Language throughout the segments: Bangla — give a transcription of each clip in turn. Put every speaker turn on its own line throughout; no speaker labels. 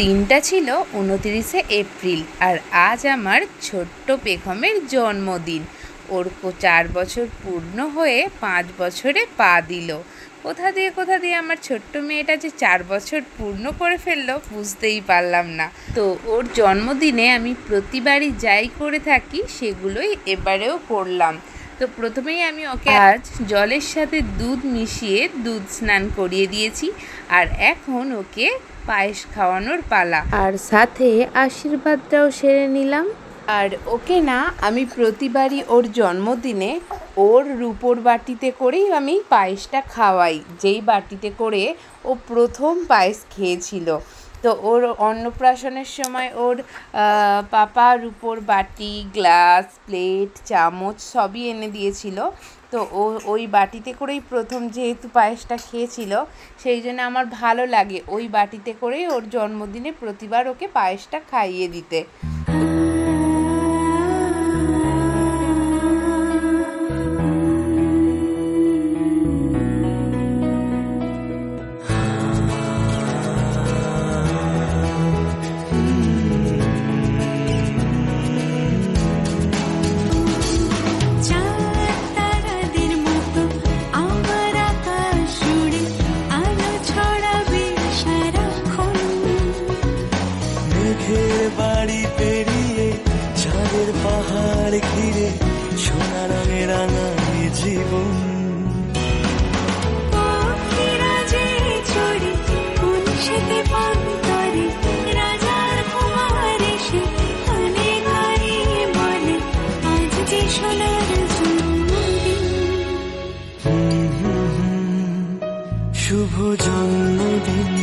দিনটা ছিল ২৯শে এপ্রিল আর আজ আমার ছোট্ট পেখমের জন্মদিন। ওর ৪ বছর পূর্ণ হয়ে ৫ বছরে পা দিল। কোথা দিয়ে আমার ছোট্ট মেয়েটা যে ৪ বছর পূর্ণ করে ফেললো বুঝতেই পারলাম না। তো ওর জন্মদিনে আমি প্রতিবারই যাই করে থাকি সেগুলোই এবারেও করলাম। তো প্রথমেই আমি ওকে আজ জলের সাথে দুধ মিশিয়ে দুধ স্নান করিয়ে দিয়েছি আর এখন ওকে পায়েস খাওয়ানোর পালা, আর সাথে আশীর্বাদটাও সেরে নিলাম। আর ওকে না আমি প্রতিবারই ওর জন্মদিনে ওর রূপোর বাটিতে করেই আমি পায়েসটা খাওয়াই, যেই বাটিতে করে ও প্রথম পায়েস খেয়েছিল। তো ওর অন্নপ্রাশনের সময় ওর পাপা রূপোর বাটি, গ্লাস, প্লেট, চামচ সবই এনে দিয়েছিল। তো ওই বাটিতে করেই প্রথম যেহেতু পায়েসটা খেয়েছিল, সেই জন্য আমার ভালো লাগে ওই বাটিতে করেই ওর জন্মদিনে প্রতিবার ওকে পায়েসটা খাইয়ে দিতে।
বাড়ি পেরিয়ে চাঁদের পাহাড় ঘিরে সোনা রঙে রাঙায় জীবন। শুভ জন্মদিন।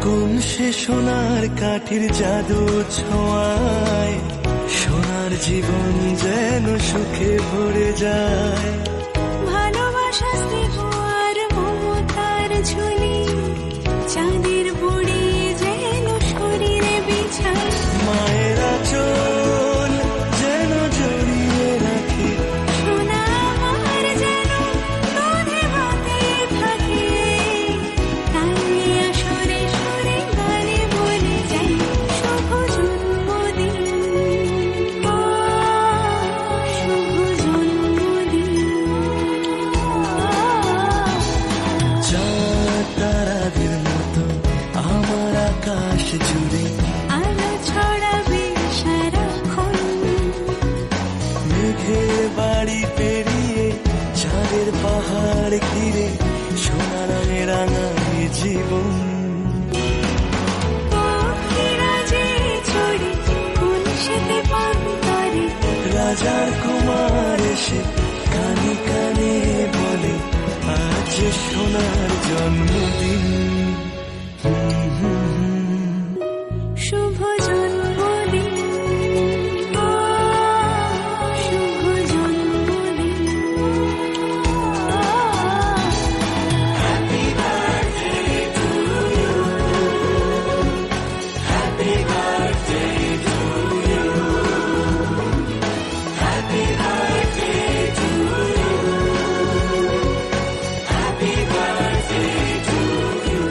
কোন সে সোনার কাঠির জাদু ছোঁয়ায় সোনার জীবন যেন সুখে ভরে যায়।
ভালোবাসা স্নেহ আর মমতার ঝুলি চাঁদের বুড়ি যেন শরীরে বিছায়।
মায়ের আঁচল যেন জড়িয়ে রাখে
সোনা আমার যেন দুধে ভাতে থাকে। তাই আসরে সরে গানে বলে যাই শুভ জন্মদিন, শুভ জন্মদিন।
চাঁদ তারাদের মতো আমার আকাশ জুড়ে
আলো ছড়াবে সারাক্ষণ।
মেঘের বাড়ি পেরিয়ে চাঁদের পাহাড় ঘিরে সোনা রঙে রাঙায় জীবন।
পক্ষীরা যে ছড়ে কোন সেতে পান করে
রাজার কুমার এসে কানে কানে বলে আজ সোনার জন্মদিন।
শুভ জন্মদিন, শুভ জন্মদিন। Happy birthday to you, happy birthday to you, happy birthday to you, happy birthday to you.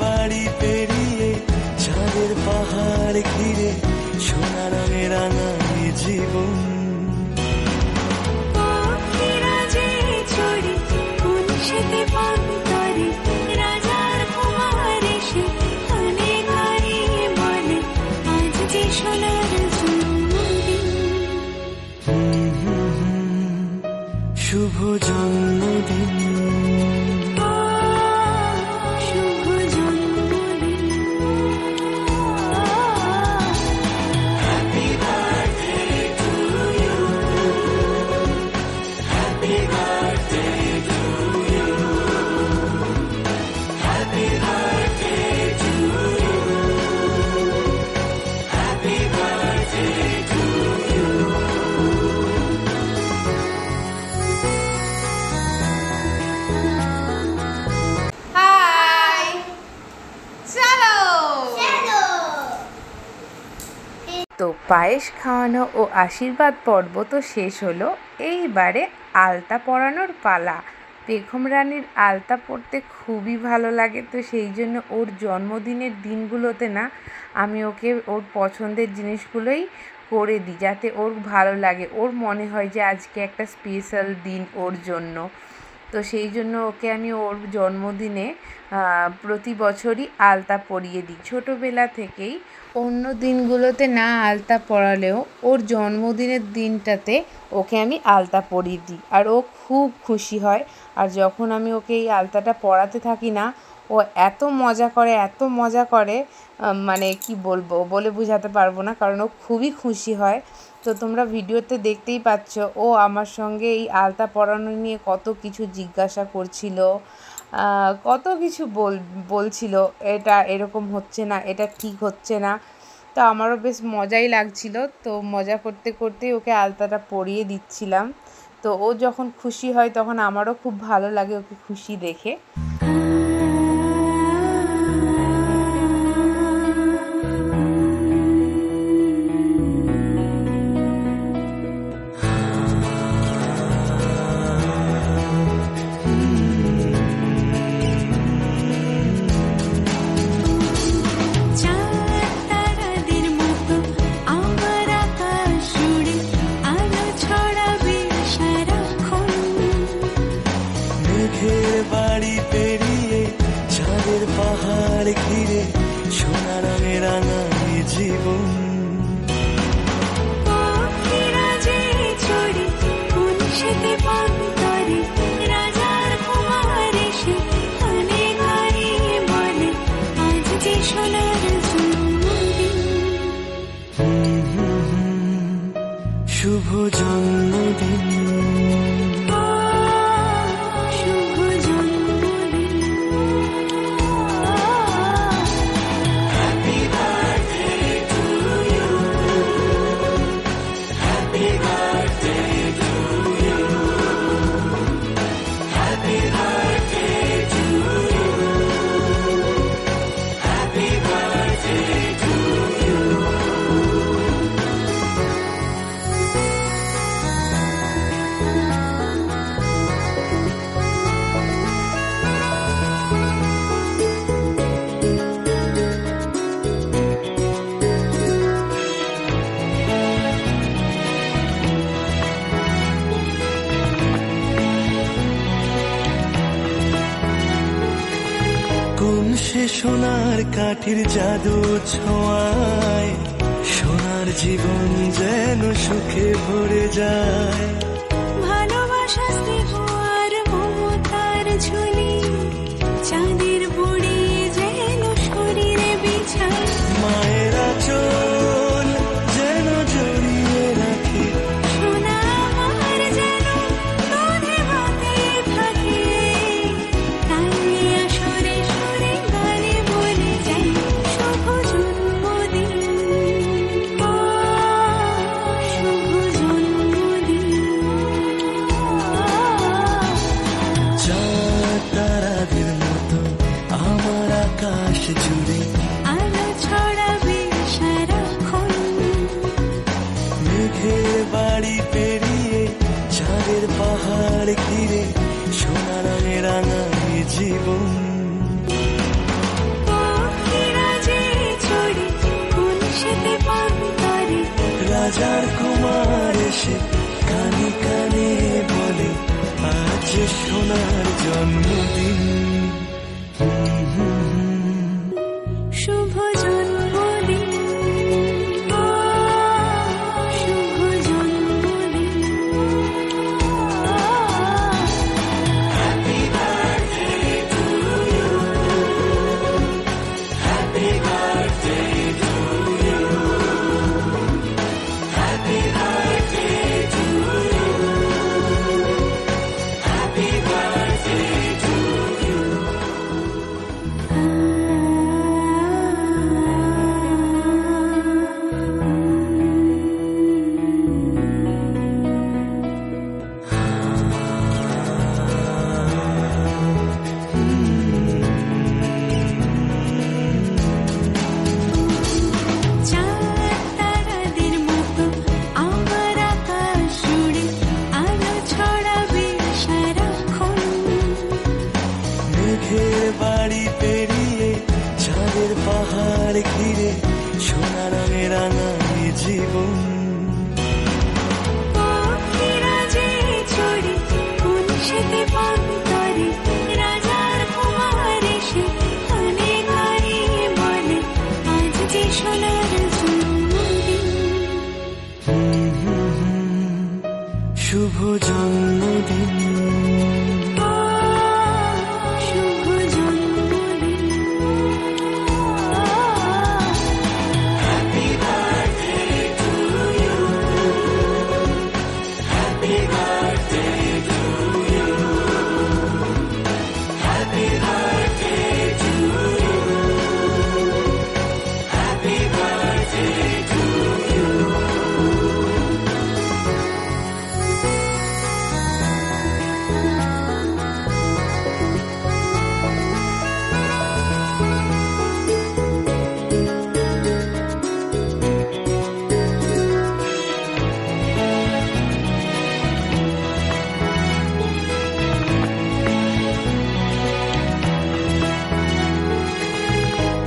বাড়ি পেরিয়ে চাঁদের পাহাড় ঘিরে সোনা রঙে রাঙায় জীবন।
পাখিরা যে চড়ে কোন সেতে পান্তরে, রাজার কুমার এসে কানে কানে বলে আজ যে সোনার জন্মদিন।
শুভ জন্মদিন,
শুভ জন্মদিন।
হাই, চলো। তো পায়েস খাওয়ানো ও আশীর্বাদ পর্ব তো শেষ হলো, এইবারে আলতা পরানোর পালা। বেগম রানীর আলতা পরতে খুবই ভালো লাগে, তো সেই জন্য ওর জন্মদিনের দিনগুলোতে না আমি ওকে ওর পছন্দের জিনিসগুলোই করে দিই, যাতে ওর ভালো লাগে, ওর মনে হয় যে আজকে একটা স্পেশাল দিন ওর জন্য। তো সেই জন্য ওকে আমি ওর জন্মদিনে প্রতি বছরই আলতা পরিয়ে দিই ছোটোবেলা থেকেই। অন্য দিনগুলোতে না আলতা পরালেও ওর জন্মদিনের দিনটাতে ওকে আমি আলতা পরিয়ে দিই, আর ও খুব খুশি হয়। আর যখন আমি ওকে এই আলতাটা পরাতে থাকি না, ও এত মজা করে, এত মজা করে, মানে কি বলবো, বলে বোঝাতে পারবো না, কারণ ও খুবই খুশি হয়। তো তোমরা ভিডিওতে দেখতেই পাচ্ছ ও আমার সঙ্গে এই আলতা পরানো নিয়ে কত কিছু জিজ্ঞাসা করছিল, কত কিছু বলছিল, এটা এরকম হচ্ছে না, এটা ঠিক হচ্ছে না। তো আমারও বেশ মজাই লাগছিল, তো মজা করতে করতেই ওকে আলতাটা পরিয়ে দিচ্ছিলাম। তো ও যখন খুশি হয় তখন আমারও খুব ভালো লাগে ওকে খুশি দেখে।
তারাদের মতো আমার আকাশ জুড়ে আলো ছড়াবে সারাক্ষণ।
মেঘের বাড়ি পেরিয়ে চাঁদের পাহাড় ঘিরে সোনা রঙে রাঙায় জীবন।
পাখিরা যে চড়ে কোন সেতে পান্তরে, রাজার কুমার এসে কানে কানে বলে আজ যে সোনার জন্মদিন।
শুভ জন্মদিন,
শুভ জন্মদিন।
কোন সে সোনার কাঠির জাদু ছোঁয়ায় সোনার জীবন যেন সুখে ভরে যায়।
ভালোবাসা স্নেহ আর মমতার ঝুলি চাঁদের বুড়ি যেন শরীরে বিছায়।
মায়ের আঁচল যেন জড়িয়ে রাখে,
সোনা আমার যেন দুধে ভাতে থাকে, তাই আসরে সুরে গানে বলে যাই শুভ জন্মদিন, শুভ জন্মদিন।
চাঁদ রাজার কুমার এসে কানে কানে বলে আজ সোনার জন্মদিন।
শুভ জন্মদিন, শুভ জন্মদিন। Happy birthday to you, happy birthday to you, happy birthday to you, happy birthday to you. চাঁদ তারাদের মতো আমার আকাশ জুড়ে আলো ছড়াবে সারাক্ষণ।
মেঘের বাড়ি পেরিয়ে চাঁদের পাহাড় ঘিরে সোনা রঙে রাঙায় জীবন।
পক্ষীরা যে চড়ে কোন সেতে পান করে, রাজার কুমার এসে কানে কানে বলে আজ যে সোনার জন্মদিন।
শুভ জন্মদিন,
শুভ জন্মদিন। Happy birthday to you, happy birthday to you, happy birthday to you, happy birthday to you.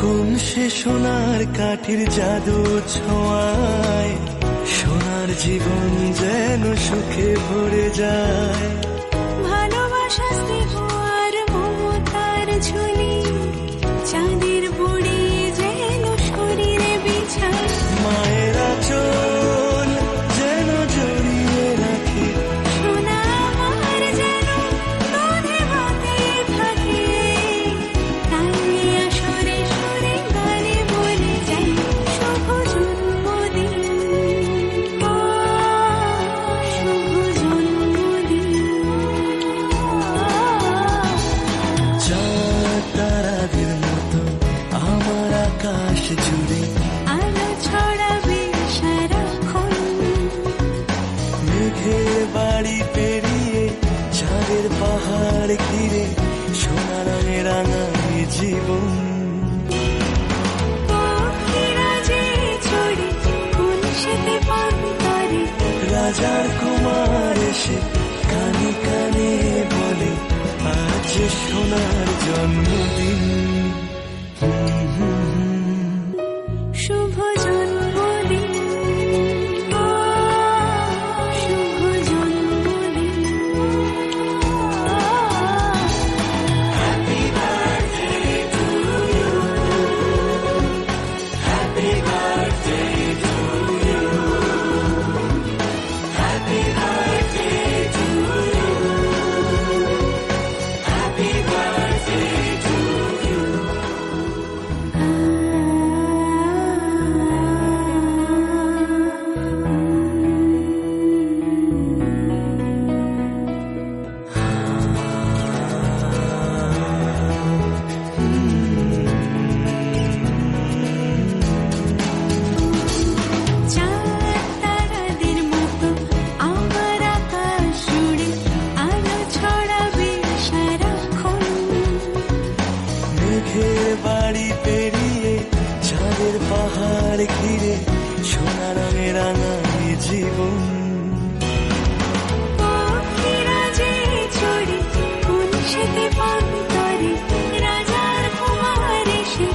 কোন সে সোনার কাঠির জাদু ছোঁয়ায় সোনার জীবন যেন সুখে ভরে যায়।
ভালোবাসা স্নেহ আর মমতার ঝুলি চাঁদের বুড়ি যেন শরীরে বিছায়।
মায়ের আঁচল যেন জড়িয়ে রাখে
সোনা আমার যেন দুধে ভাতে থাকে, তাই আসরে সুরে গানে বলে যাই শুভ জন্মদিন, শুভ জন্মদিন।
চাঁদ তারাদের মতো আমার আকাশ জুড়ে
আলো ছড়াবে সারাক্ষণ।
মেঘের বাড়ি পেরিয়ে চাঁদের পাহাড় ঘিরে সোনা রঙে রাঙায় জীবন।
পক্ষীরা যে চড়ে কোন সেতে পান করে,
রাজার কুমার এসে কানে কানে বলে আজ সোনার জন্মদিন।
শুভ জন্মদিন, শুভ জন্মদিন। Happy birthday to you, happy birthday to you, happy birthday to you, happy birthday to you. চাঁদ তারাদের মতো আমার আকাশ জুড়ে আলো ছড়াবে সারাক্ষণ।
মেঘের বাড়ি পেরিয়ে চাঁদের পাহাড় ঘিরে সোনা রঙে রাঙায় জীবন।
পক্ষীরা যে চড়ে কোন সেতে পান করে, রাজার কুমার এসে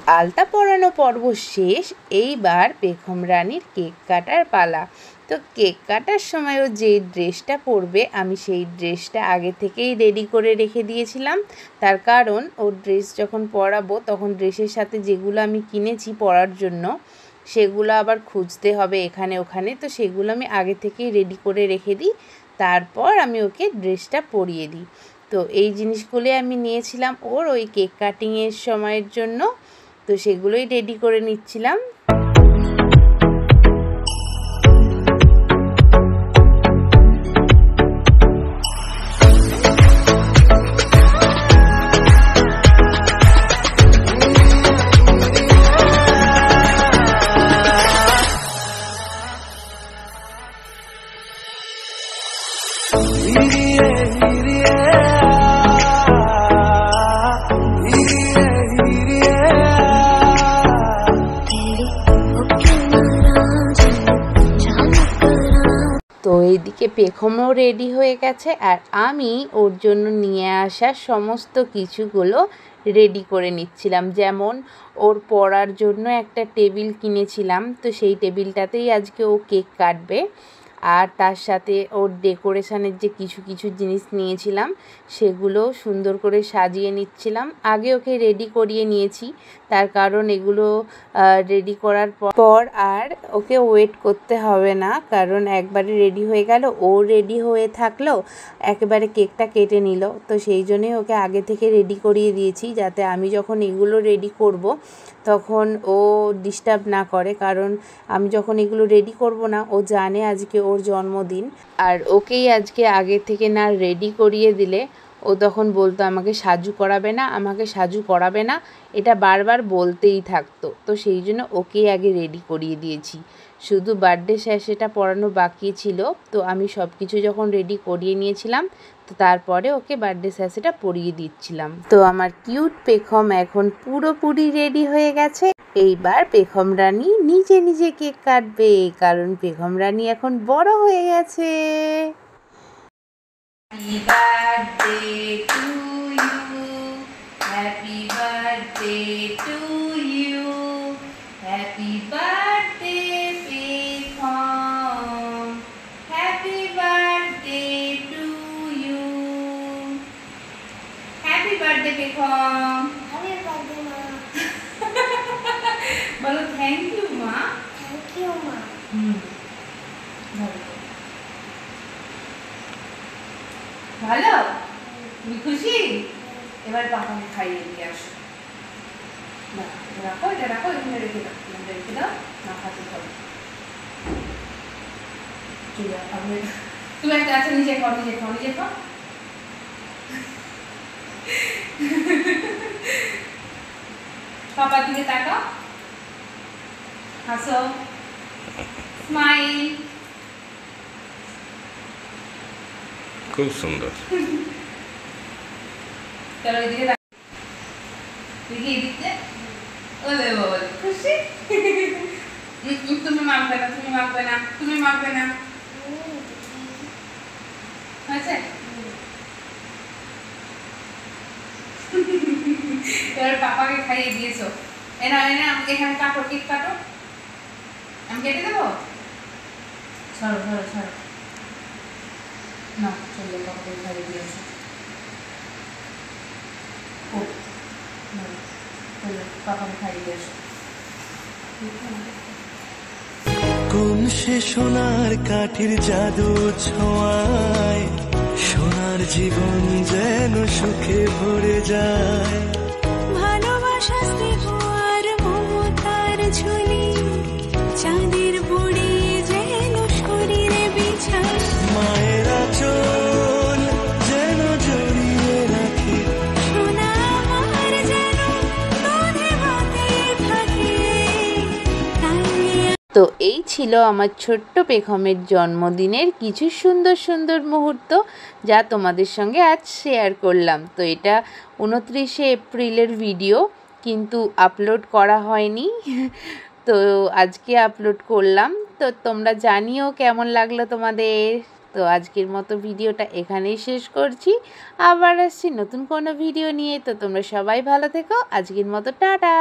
আলতা পরানো পর্ব শেষ, এইবার পেখম রানীর কেক কাটার পালা। তো কেক কাটার সময়ও যে ড্রেসটা পরবে আমি সেই ড্রেসটা আগে থেকেই রেডি করে রেখে দিয়েছিলাম। তার কারণ ওর ড্রেস যখন পরাবো তখন ড্রেসের সাথে যেগুলো আমি কিনেছি পরার জন্য সেগুলো আবার খুঁজতে হবে এখানে ওখানে, তো সেগুলো আমি আগে থেকেই রেডি করে রেখে দিই, তারপর আমি ওকে ড্রেসটা পরিয়ে দিই। তো এই জিনিসগুলো আমি নিয়েছিলাম ওর ওই কেক কাটিংয়ের সময়ের জন্য, তো সেগুলোই রেডি করে নিচ্ছিলাম। তো এইদিকে পেখমও রেডি হয়ে গেছে আর আমি ওর জন্য নিয়ে আসা সমস্ত কিছুগুলো রেডি করে নিচ্ছিলাম। যেমন ওর পড়ার জন্য একটা টেবিল কিনেছিলাম, তো সেই টেবিলটাতেই আজকে ও কেক কাটবে। আর তার সাথে ওর ডেকোরেশনের যে কিছু কিছু জিনিস নিয়েছিলাম সেগুলো সুন্দর করে সাজিয়ে নিচ্ছিলাম। আগে ওকে রেডি করিয়ে নিয়েছি, তার কারণ এগুলো রেডি করার পর আর ওকে ওয়েট করতে হবে না, কারণ একবারে রেডি হয়ে গেল, ও রেডি হয়ে থাকলো একেবারে কেকটা কেটে নিল। তো সেই জন্যই ওকে আগে থেকে রেডি করিয়ে দিয়েছি, যাতে আমি যখন এগুলো রেডি করব তখন ও ডিস্টার্ব না করে, কারণ আমি যখন এগুলো রেডি করব না ও জানে আজকে ওর জন্মদিন, আর ওকেই আজকে আগে থেকে না রেডি করিয়ে দিলে ও তখন বলতো আমাকে সাজু করাবে না, আমাকে সাজু করাবে না, এটা বারবার বলতেই থাকতো। তো সেই জন্য ওকেই আগে রেডি করিয়ে দিয়েছি, শুধু বার্থডে স্যাশেটা পরানো বাকি ছিল। তো আমি সব কিছু যখন রেডি করিয়ে নিয়েছিলাম তো তারপরে ওকে বার্থডে স্যাশেটা পরিয়ে দিচ্ছিলাম। তো আমার কিউট পেখম এখন পুরোপুরি রেডি হয়ে গেছে। এইবার পেখম রানী নিজে নিজে কেক কাটবে, কারণ পেখম রানী এখন বড় হয়ে গেছে। Happy birthday to you, happy birthday to you, happy birthday Pekhom, happy birthday to you, happy birthday Pekhom,
happy birthday ma.
বলো থ্যাংক ইউ মা।
Thank you ma.
ভালো, তুমি খুশি? এবার পাপাকে খাইয়ে দিয়ে আসো। না রাখো, এটা রাখো, এখানে রেখে দাও, এখানে রেখে দাও, না খাতে খাও। চলে আপনি তুমি একটা আছে, নিজে খাও, নিজে খাও, নিজে খাও। পাপার দিকে তাকাও, হাসো, স্মাইল।
খুব সুন্দর।
চলো এদিকে দেখি, এদিকে ওলে বাবা খুশি। তুমি মাখবে না, তুমি মাখবে না, তুমি মাখবে না, হয়েছে? এবার পাপাকে খাইয়ে দিয়েছো, এনা এনা এখানে কাটো, কেক কাটো, আমি কেটে দেবো। ছাড়ো ছাড়ো ছাড়ো, না চলো পাপাকে খাইয়ে দিয়েছো। ও পাপাকে খাইয়ে দিয়েছো।
কোন সে সোনার কাঠির জাদু ছোঁয়ায় সোনার জীবন যেন সুখে ভরে যায়।
ভালোবাসা স্নেহ আর মমতার ঝুলি চাঁদের বুড়ি যেন শরীরে বিছায়।
মায়ের আঁচল যেন জড়িয়ে রাখে
সোনা আমার যেন দুধে ভাতে থাকে।
তো এই ছিল আমার ছোট্ট পেখমের জন্মদিনের কিছু সুন্দর সুন্দর মুহূর্ত, যা তোমাদের সঙ্গে আজ শেয়ার করলাম। তো এটা 29শে এপ্রিলের ভিডিও, কিন্তু আপলোড করা হয়নি, তো আজকে আপলোড করলাম। তো তোমরা জানিও কেমন লাগলো তোমাদের। তো আজকের মতো ভিডিওটা এখানেই শেষ করছি। আবার আসছি নতুন কোনো ভিডিও নিয়ে। তো তোমরা সবাই ভালো থেকো। আজকের মতো টাটা।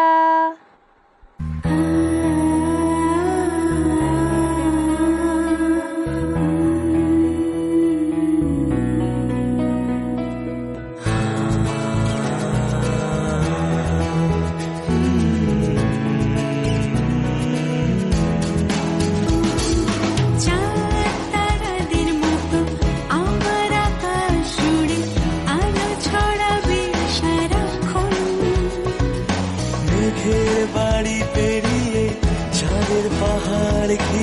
চাঁদ তারাদের মতো আমার আকাশ জুড়ে আলো ছড়াবে সারাক্ষণ।
মেঘের বাড়ি পেরিয়ে চাঁদের পাহাড় ঘিরে